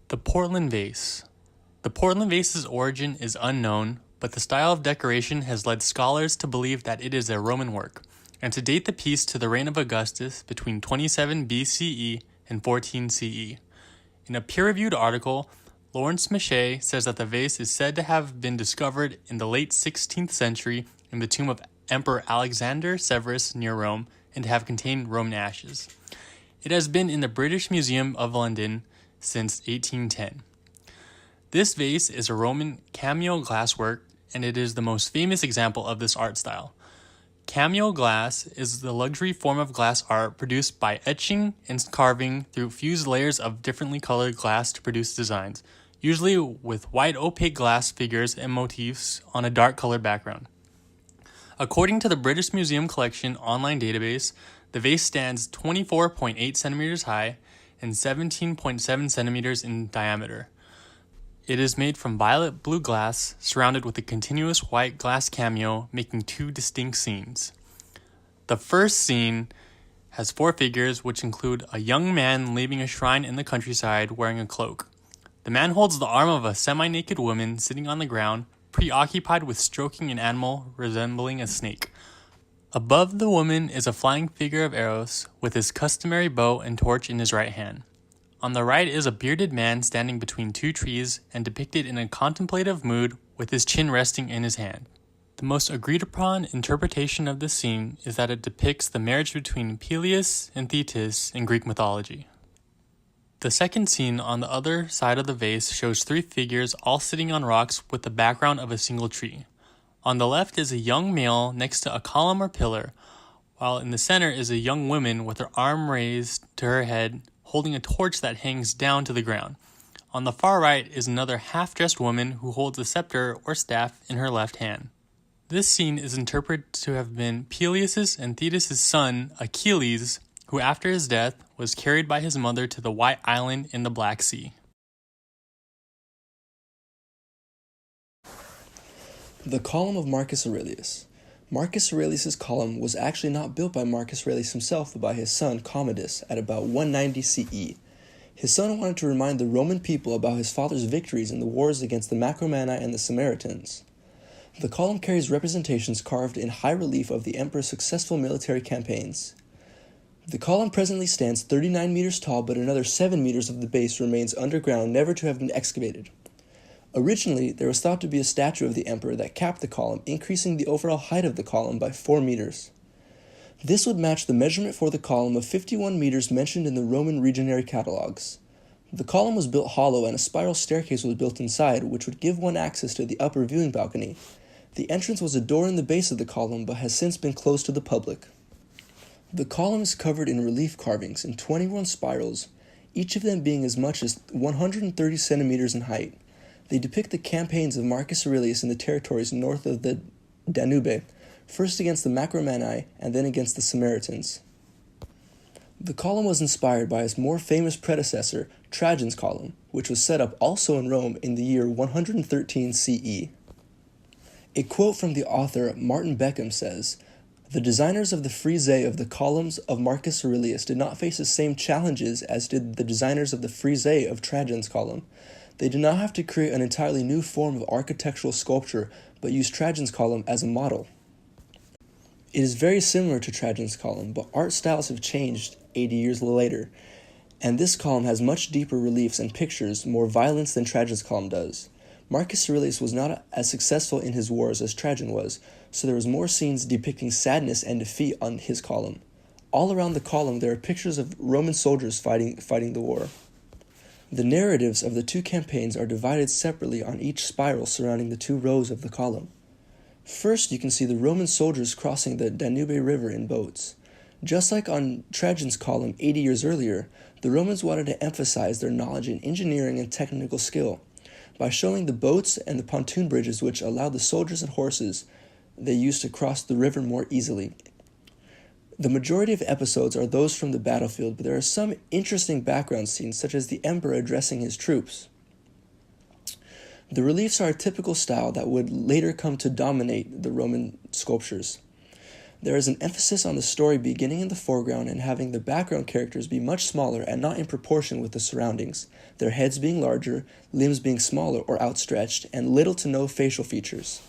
The Portland vase. The Portland vase's origin is unknown, but the style of decoration has led scholars to believe that it is a Roman work, and to date the piece to the reign of Augustus between 27 BCE and 14 CE. In a peer-reviewed article, Lawrence Maché says that the vase is said to have been discovered in the late 16th century in the tomb of Emperor Alexander Severus near Rome and to have contained Roman ashes. It has been in the British Museum of London since 1810. This vase is a Roman cameo glasswork, and it is the most famous example of this art style. Cameo glass is the luxury form of glass art produced by etching and carving through fused layers of differently colored glass to produce designs, usually with white opaque glass figures and motifs on a dark colored background. According to the British Museum Collection online database, the vase stands 24.8 centimeters high and 17.7 centimeters in diameter. It is made from violet blue glass surrounded with a continuous white glass cameo, making two distinct scenes. The first scene has four figures, which include a young man leaving a shrine in the countryside wearing a cloak. The man holds the arm of a semi-naked woman sitting on the ground, preoccupied with stroking an animal resembling a snake. Above the woman is a flying figure of Eros with his customary bow and torch in his right hand. On the right is a bearded man standing between two trees and depicted in a contemplative mood with his chin resting in his hand. The most agreed upon interpretation of this scene is that it depicts the marriage between Peleus and Thetis in Greek mythology. The second scene on the other side of the vase shows three figures all sitting on rocks with the background of a single tree. On the left is a young male next to a column or pillar, while in the center is a young woman with her arm raised to her head, holding a torch that hangs down to the ground. On the far right is another half-dressed woman who holds a scepter or staff in her left hand. This scene is interpreted to have been Peleus' and Thetis' son, Achilles, who after his death was carried by his mother to the White Island in the Black Sea. The column of Marcus Aurelius. Marcus Aurelius' column was actually not built by Marcus Aurelius himself, but by his son Commodus at about 190 CE. His son wanted to remind the Roman people about his father's victories in the wars against the Macromani and the Samaritans. The column carries representations carved in high relief of the emperor's successful military campaigns. The column presently stands 39 meters tall, but another 7 meters of the base remains underground, never to have been excavated. Originally, there was thought to be a statue of the emperor that capped the column, increasing the overall height of the column by 4 meters. This would match the measurement for the column of 51 meters mentioned in the Roman legionary catalogs. The column was built hollow and a spiral staircase was built inside, which would give one access to the upper viewing balcony. The entrance was a door in the base of the column, but has since been closed to the public. The column is covered in relief carvings in 21 spirals, each of them being as much as 130 centimeters in height. They depict the campaigns of Marcus Aurelius in the territories north of the Danube, first against the Macromani and then against the Samaritans. The column was inspired by his more famous predecessor, Trajan's column, which was set up also in Rome in the year 113 CE. A quote from the author Martin Beckham says, "The designers of the frieze of the columns of Marcus Aurelius did not face the same challenges as did the designers of the frieze of Trajan's column. They did not have to create an entirely new form of architectural sculpture, but used Trajan's column as a model." It is very similar to Trajan's column, but art styles have changed 80 years later, and this column has much deeper reliefs and pictures, more violence than Trajan's column does. Marcus Aurelius was not as successful in his wars as Trajan was, so there was more scenes depicting sadness and defeat on his column. All around the column there are pictures of Roman soldiers fighting the war. The narratives of the two campaigns are divided separately on each spiral surrounding the two rows of the column. First, you can see the Roman soldiers crossing the Danube River in boats. Just like on Trajan's column 80 years earlier, the Romans wanted to emphasize their knowledge in engineering and technical skill by showing the boats and the pontoon bridges which allowed the soldiers and horses they used to cross the river more easily. The majority of episodes are those from the battlefield, but there are some interesting background scenes, such as the emperor addressing his troops. The reliefs are a typical style that would later come to dominate the Roman sculptures. There is an emphasis on the story beginning in the foreground and having the background characters be much smaller and not in proportion with the surroundings, their heads being larger, limbs being smaller or outstretched, and little to no facial features.